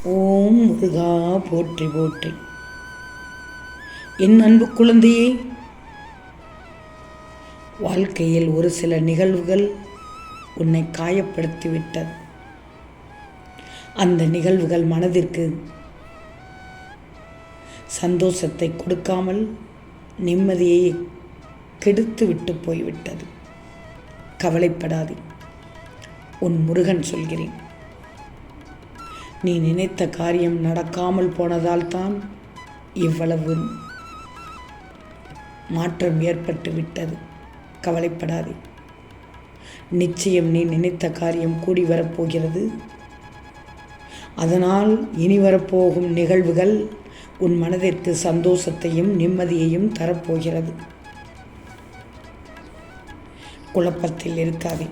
ஓம் முருகா போற்றி போற்றி. என் அன்பு குழந்தையே, வாழ்க்கையில் ஒரு சில நிகழ்வுகள் உன்னை காயப்படுத்திவிட்டது. அந்த நிகழ்வுகள் மனதிற்கு சந்தோஷத்தை கொடுக்காமல் நிம்மதியை கெடுத்து விட்டு போய்விட்டது. கவலைப்படாதே, உன் முருகன் சொல்கிறேன். நீ நினைத்த காரியம் நடக்காமல் போனதால் தான் இவ்வளவு மாற்றம் ஏற்பட்டு விட்டது. கவலைப்படாதே, நிச்சயம் நீ நினைத்த காரியம் கூடி வரப்போகிறது. அதனால் இனி வரப்போகும் நிகழ்வுகள் உன் மனதிற்கு சந்தோஷத்தையும் நிம்மதியையும் தரப்போகிறது. குழப்பத்தில் இருக்காதே.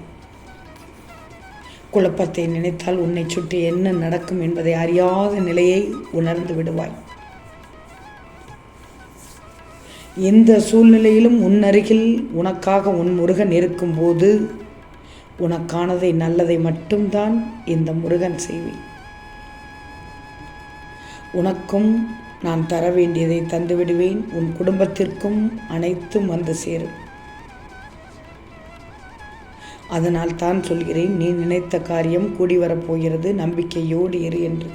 குழப்பத்தை நினைத்தால் உன்னை சுற்றி என்ன நடக்கும் என்பதை அறியாத நிலையை உணர்ந்து விடுவாய். எந்த சூழ்நிலையிலும் உன் அருகில் உனக்காக உன் முருகன் இருக்கும்போது உனக்கானதை நல்லதை மட்டும்தான் இந்த முருகன் செய்வேன். உனக்கும் நான் தர வேண்டியதை தந்துவிடுவேன். உன் குடும்பத்திற்கும் அனைத்தும் வந்து சேரும். அதனால் தான் சொல்கிறேன், நீ நினைத்த காரியம் கூடி வரப்போகிறது. நம்பிக்கையோடு இரு என்று.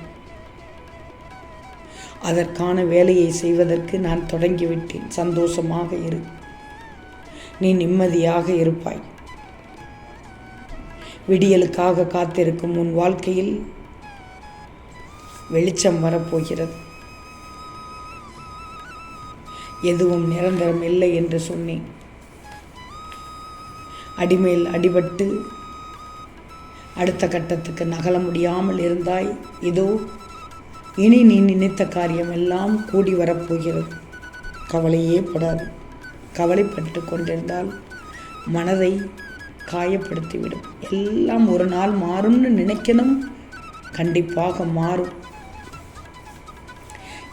அதற்கான வேலையை செய்வதற்கு நான் தொடங்கிவிட்டேன். சந்தோஷமாக இரு. நீ நிம்மதியாக இருப்பாய். விடியலுக்காக காத்திருக்கும் உன் வாழ்க்கையில் வெளிச்சம் வரப்போகிறது. எதுவும் நிரந்தரம் இல்லை என்று சொன்னேன். அடிமேல் அடிபட்டு அடுத்த கட்டத்துக்கு நகல முடியாமல் இருந்தாய். இதோ இனி நீ நினைத்த காரியம் எல்லாம் கூடி வரப்போகிறது. கவலையே படாது. கவலைப்பட்டு கொண்டிருந்தால் மனதை காயப்படுத்திவிடும். எல்லாம் ஒரு நாள் மாறும்னு நினைக்கணும். கண்டிப்பாக மாறும்.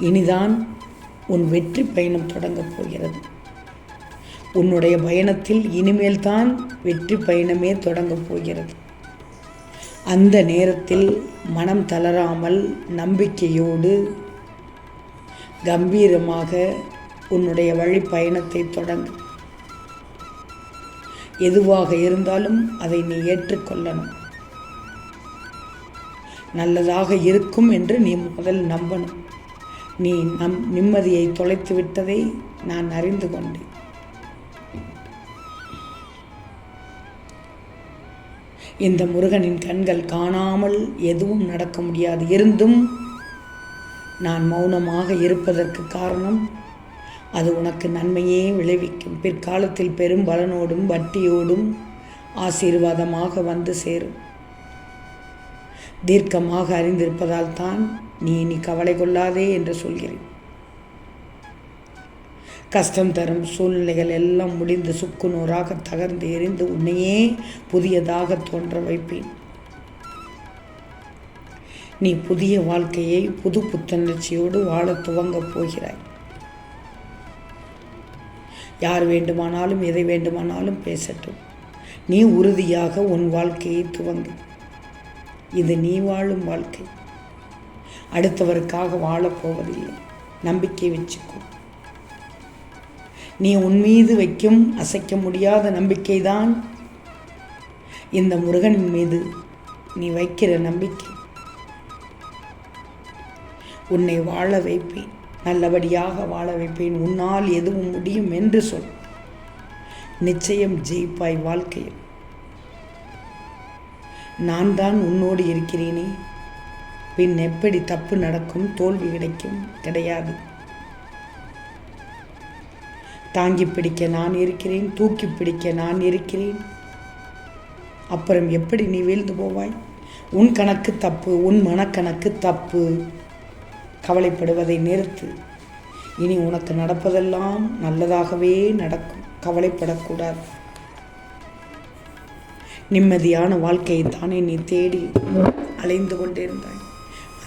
இனிதான் உன் வெற்றி பயணம் தொடங்கப் போகிறது. உன்னுடைய பயணத்தில் இனிமேல் தான் வெற்றி பயணமே தொடங்கப் போகிறது. அந்த நேரத்தில் மனம் தளராமல் நம்பிக்கையோடு கம்பீரமாக உன்னுடைய வழி பயணத்தை தொடங்கு. எதுவாக இருந்தாலும் அதை நீ ஏற்றுக்கொள்ளணும். நல்லதாக இருக்கும் என்று நீ முதல் நம்பணும். நீ நிம்மதியை தொலைத்து விட்டதை நான் அறிந்து கொண்டேன். இந்த முருகனின் கண்கள் காணாமல் எதுவும் நடக்க முடியாது. இருந்தும் நான் மௌனமாக இருப்பதற்கு காரணம், அது உனக்கு நன்மையே விளைவிக்கும். பிற்காலத்தில் பெரும் பலனோடும் வட்டியோடும் ஆசீர்வாதமாக வந்து சேரும். தீர்க்கமாக அறிந்திருப்பதால் தான் நீ கவலை கொள்ளாதே என்று சொல்கிறேன். கஷ்டம் தரும் சூழ்நிலைகள் எல்லாம் முடிந்து சுக்குநூறாக தகர்ந்து எரிந்து உன்னையே புதியதாக தோன்ற வைப்பேன். நீ புதிய வாழ்க்கையை புது புத்துணர்ச்சியோடு வாழ துவங்கப் போகிறாய். யார் வேண்டுமானாலும் எதை வேண்டுமானாலும் பேசட்டும். நீ உறுதியாக உன் வாழ்க்கையை துவங்கு. இது நீ வாழும் வாழ்க்கை. அடுத்தவருக்காக வாழப்போவதில்லை. நம்பிக்கை வச்சுக்கோ. நீ உன் மீது வைக்கும் அசைக்க முடியாத நம்பிக்கைதான் இந்த முருகனின் மீது நீ வைக்கிற நம்பிக்கை. உன்னை வாழ வைப்பேன். நல்லபடியாக வாழ வைப்பேன். உன்னால் எதுவும் முடியும் என்று சொல். நிச்சயம் ஜெயிப்பாய் வாழ்க்கையில். நான் தான் உன்னோடு இருக்கிறேனே. பின் எப்படி தப்பு நடக்கும், தோல்வி கிடையாது. தாங்கி பிடிக்க நான் இருக்கிறேன். தூக்கி பிடிக்க நான் இருக்கிறேன். அப்புறம் எப்படி நீ வீழ்ந்து போவாய்? உன் கணக்கு தப்பு, உன் மனக்கணக்கு தப்பு. கவலைப்படுவதை நிறுத்து. இனி உனக்கு நடப்பதெல்லாம் நல்லதாகவே நடக்கும். கவலைப்படக்கூடாது. நிம்மதியான வாழ்க்கையை தானே நீ தேடி அலைந்து கொண்டிருந்தாய்.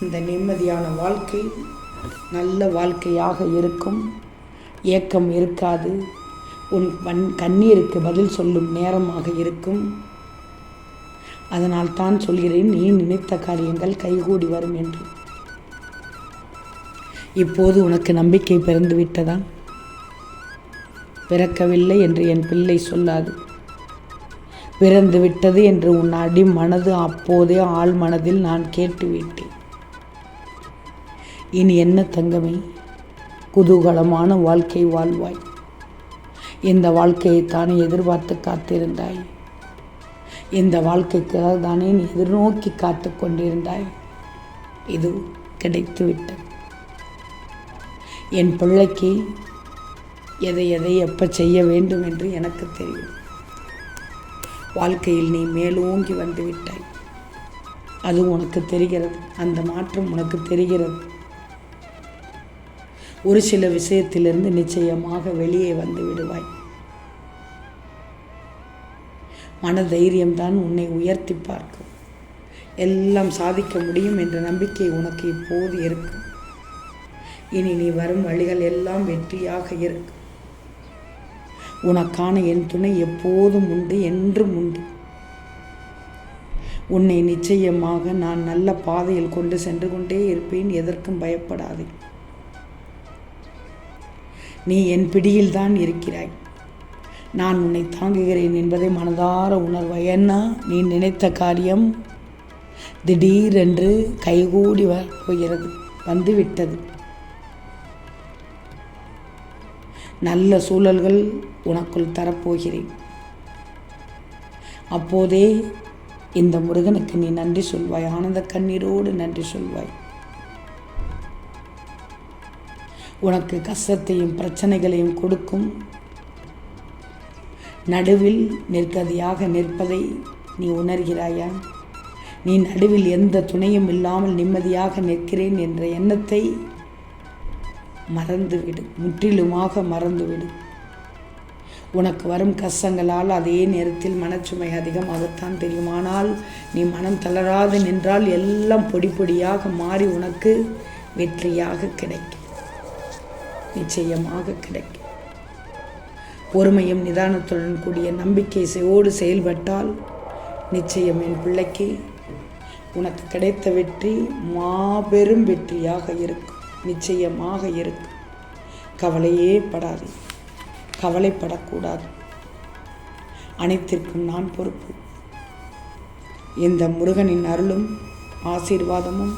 அந்த நிம்மதியான வாழ்க்கை நல்ல வாழ்க்கையாக இருக்கும். ஏக்கம் இருக்காது. உன் கண்ணீருக்கு பதில் சொல்லும் நேரமாக இருக்கும். அதனால் தான் சொல்கிறேன், நீ நினைத்த காரியங்கள் கைகூடி வரும் என்று. இப்போது உனக்கு நம்பிக்கை பிறந்து விட்டதா? பிறக்கவில்லை என்று என் பிள்ளை சொல்லாது. பிறந்து விட்டது என்று உன் அடி மனது அப்போதே ஆள் மனதில் நான் கேட்டுவிட்டேன். இனி என்ன தங்கமே, குதூகலமான வாழ்க்கை வாழ்வாய். இந்த வாழ்க்கையைத்தானே எதிர்பார்த்து காத்திருந்தாய். இந்த வாழ்க்கைக்காக தானே நீ எதிர்நோக்கி காத்து கொண்டிருந்தாய். இது கிடைத்துவிட்டது. என் பிள்ளைக்கு எதை எப்போ செய்ய வேண்டும் என்று எனக்கு தெரியும். வாழ்க்கையில் நீ மேலோங்கி வந்து விட்டாய். அது உனக்கு தெரிகிறது. அந்த மாற்றம் உனக்கு தெரிகிறது. ஒரு சில விஷயத்திலிருந்து நிச்சயமாக வெளியே வந்து விடுவாய். மன தைரியம்தான் உன்னை உயர்த்தி பார்க்கும். எல்லாம் சாதிக்க முடியும் என்ற நம்பிக்கை உனக்கு இப்போது இருக்கும். இனி நீ வரும் வழிகள் எல்லாம் வெற்றியாக இருக்கும். உனக்கான என் துணை எப்போதும் உண்டு, என்றும் உண்டு. உன்னை நிச்சயமாக நான் நல்ல பாதையில் கொண்டு சென்று கொண்டே இருப்பேன். எதற்கும் பயப்படாதே. நீ என் பிடியில்தான் இருக்கிறாய். நான் உன்னை தாங்குகிறேன் என்பதை மனதார உணர்வாய். ஏன்னா நீ நினைத்த காரியம் திடீரென்று கைகூடி வரப்போகிறது, வந்துவிட்டது. நல்ல சூழல்கள் உனக்குள் தரப்போகிறேன். அப்போதே இந்த முருகனுக்கு நீ நன்றி சொல்வாய். ஆனந்த கண்ணீரோடு நன்றி சொல்வாய். உனக்கு கஷ்டத்தையும் பிரச்சனைகளையும் கொடுக்கும் நடுவில் நிற்கதியாக நிற்பதை நீ உணர்கிறாயா? நீ நடுவில் எந்த துணையும் இல்லாமல் நிம்மதியாக நிற்கிறேன் என்ற எண்ணத்தை மறந்துவிடு. முற்றிலுமாக மறந்துவிடு. உனக்கு வரும் கஷ்டங்களால் அதே நேரத்தில் மனச்சுமை அதிகமாகத்தான் தெரியும். ஆனால் நீ மனம் தளராது நின்றால் எல்லாம் பொடி பொடியாக மாறி உனக்கு வெற்றியாக கிடைக்கும். நிச்சயமாக கிடைக்கும். பொறுமையும் நிதானத்துடன் கூடிய நம்பிக்கையோடு செயல்பட்டால் நிச்சயம் என் பிள்ளைக்கு உனக்கு கிடைத்த வெற்றி மாபெரும் வெற்றியாக இருக்கும். நிச்சயமாக இருக்கும். கவலையே படாது. கவலைப்படக்கூடாது. அனைத்திற்கும் நான் பொறுப்பு. இந்த முருகனின் அருளும் ஆசீர்வாதமும்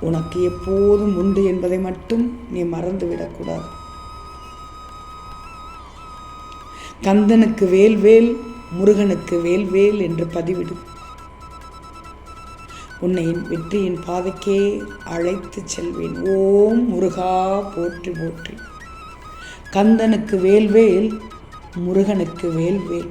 உனக்கு எப்போதும் உண்டு என்பதை மட்டும் நீ மறந்துவிடக்கூடாது. கந்தனுக்கு வேல்வேல், முருகனுக்கு வேல்வேல் என்று பதிவிடு. உன்னை வெற்றியின் பாதைக்கே அழைத்து செல்வேன். ஓம் முருகா போற்றி போற்றி. கந்தனுக்கு வேல்வேல், முருகனுக்கு வேல்வேல்.